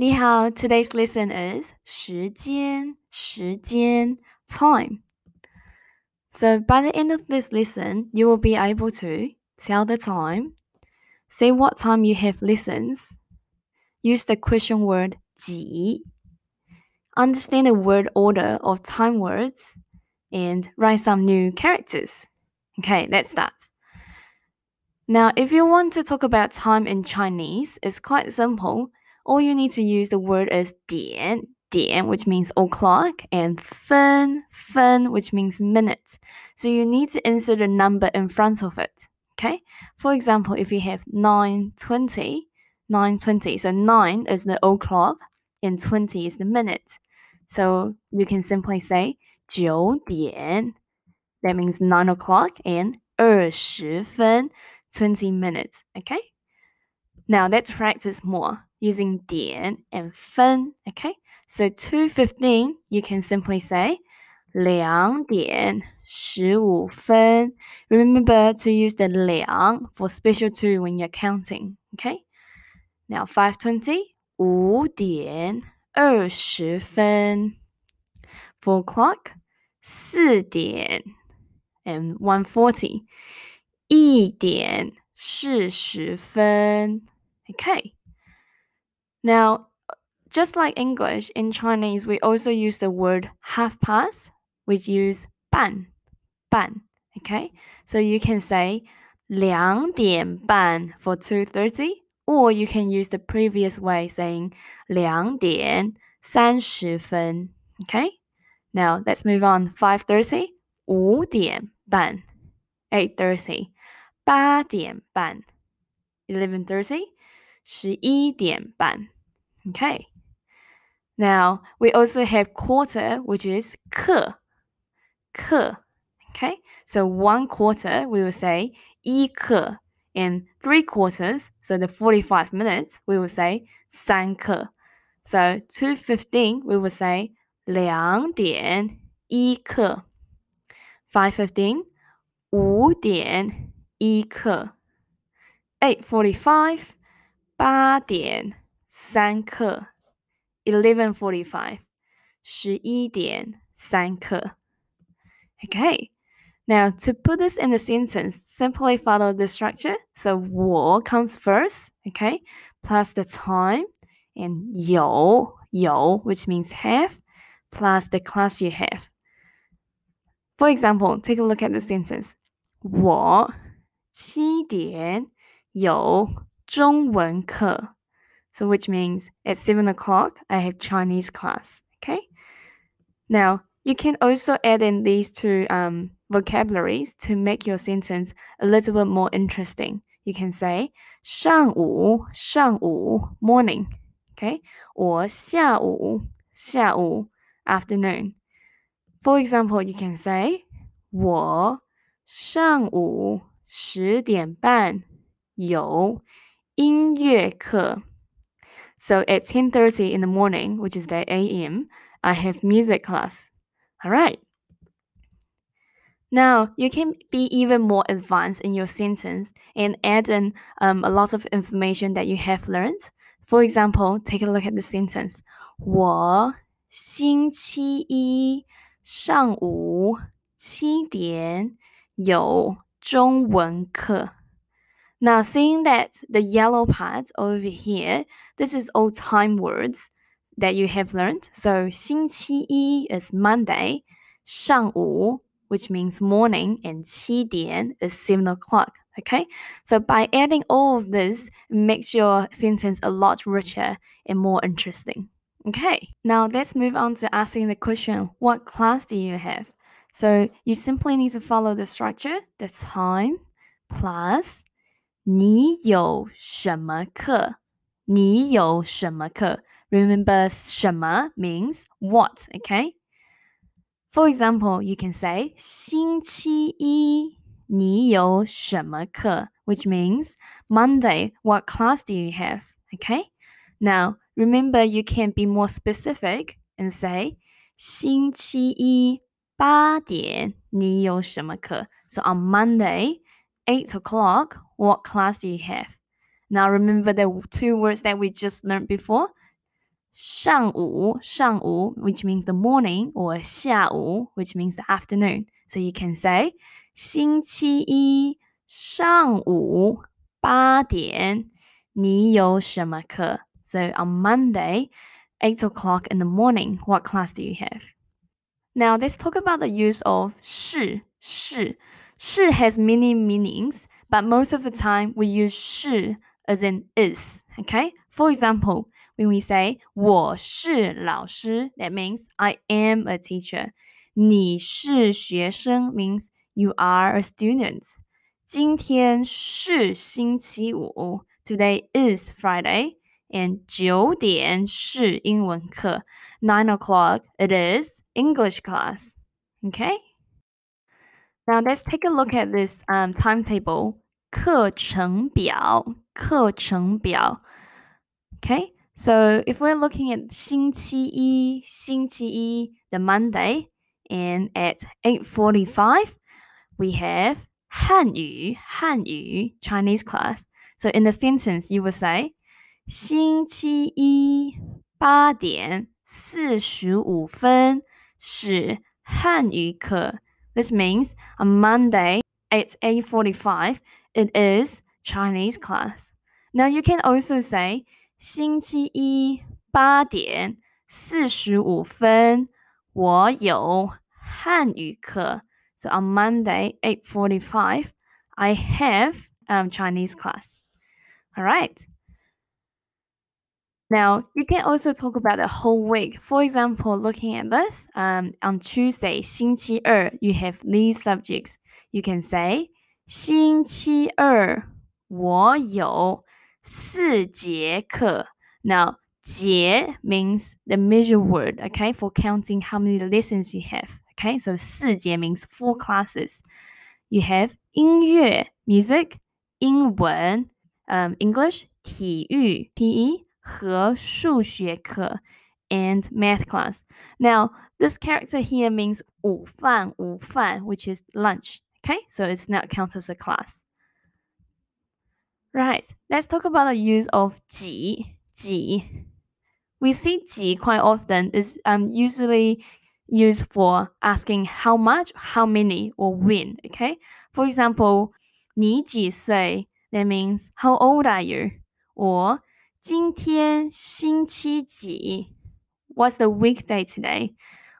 你好, today's lesson is 时间, time. So by the end of this lesson, you will be able to tell the time, say what time you have lessons, use the question word 几, understand the word order of time words, and write some new characters. Okay, let's start. Now, if you want to talk about time in Chinese, it's quite simple. All you need to use the word is 点, which means o'clock, and 分, which means minutes. So you need to insert a number in front of it. Okay? For example, if you have 9:20, so 9 is the o'clock and 20 is the minute. So you can simply say 9点. That means 9 o'clock and 20分, 20 minutes. Okay? Now let's practice more using 点 and 分. Okay? So 2:15, you can simply say 2:15. Remember to use the 两 for special 2 when you're counting. Okay? Now 5:20, 5:20. 4 o'clock, 4点. And 1:40, 1:40. Okay. Now, just like English, in Chinese, we also use the word half past, which use 半. Okay? So you can say 2:30 for 2:30, or you can use the previous way saying 2:30. Okay? Now, let's move on. 5:30, 5:30. 8:30, 8:30. 11:30, 11:30. Okay. Now, we also have quarter, which is 刻. Okay. So 1/4, we will say 1刻. And 3/4, so the 45 minutes, we will say 3刻. So 2:15, we will say 2:01刻. 5:15, 5:01刻. 8:45, 8:03刻. 11:45, 11:03刻. Okay. Now, to put this in a sentence, simply follow the structure. So 我 comes first, okay, plus the time, and 有, which means have, plus the class you have. For example, take a look at the sentence. 我7点有中文课. So which means at 7 o'clock, I have Chinese class. Okay. Now, you can also add in these two vocabularies to make your sentence a little bit more interesting. You can say 上午, morning. Okay. Or 下午, afternoon. For example, you can say 我上午10点半有音乐课. So at 10:30 in the morning, which is the AM, I have music class. All right. Now, you can be even more advanced in your sentence and add in a lot of information that you have learned. For example, take a look at the sentence. 我星期一上午7点有中文课. Now, seeing that the yellow part over here, this is all time words that you have learned. So, 星期一 is Monday, 上午, which means morning, and 7点 is 7 o'clock. Okay, so by adding all of this, it makes your sentence a lot richer and more interesting. Okay, now let's move on to asking the question, what class do you have? So you simply need to follow the structure, the time, plus 你有什么课? 你有什么课? Remember, 什么 means what, okay? For example, you can say 星期一你有什么课? Which means Monday, what class do you have? Okay? Now, remember you can be more specific and say 星期一8点你有什么课? So on Monday, 8 o'clock, what class do you have? Now remember the two words that we just learned before? 上午 which means the morning, or 下午 which means the afternoon. So you can say 星期一上午8点你有什么课? So on Monday, 8 o'clock in the morning, what class do you have? Now let's talk about the use of 是. 是 has many meanings, but most of the time we use 是 as in is. Okay? For example, when we say 我是老师, that means I am a teacher. 你是学生 means you are a student. 今天是星期五. Today is Friday. And 9点是英文课. 9 o'clock, it is English class. Okay? Now let's take a look at this timetable. 课程表. Okay? So if we're looking at 星期一, the Monday, and at 8:45, we have 汉语, Chinese class. So in the sentence, you would say, 星期一8点45分是汉语课. This means on Monday at 8:45, it is Chinese class. Now you can also say 星期一8点45分我有汉语课. So on Monday 8:45, I have Chinese class. All right. Now, you can also talk about the whole week. For example, looking at this, on Tuesday, 星期二, you have these subjects. You can say, 星期二我有4节课. Now, 节 means the measure word, okay, for counting how many lessons you have. Okay, so 4节 means 4 classes. You have 音乐 music, 英文 English, 体育 PE, 和数学课 and math class. Now, this character here means 午饭, which is lunch. Okay, so it's not counted as a class. Right, let's talk about the use of 几. We see 几 quite often is usually used for asking how much, how many, or when. Okay, for example, 你几岁? That means how old are you? Or 今天星期几? What's the weekday today?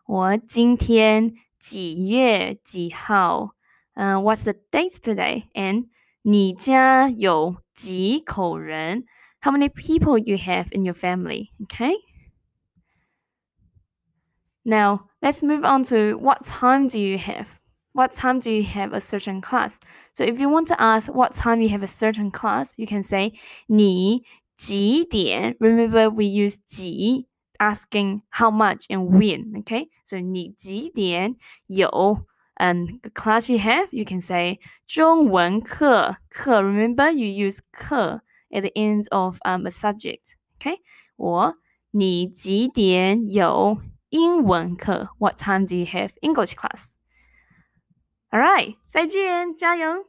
Or 今天几月几号? What's the date today? And 你家有几口人? How many people you have in your family? Okay. Now let's move on to what time do you have? What time do you have a certain class? So if you want to ask what time you have a certain class, you can say 你几点? Remember we use 几 asking how much and when. Okay, so 你几点有 the class you have, you can say 中文课. Remember you use 课 at the end of a subject. Okay, or 你几点有英文课? What time do you have English class? All right, 再见，加油！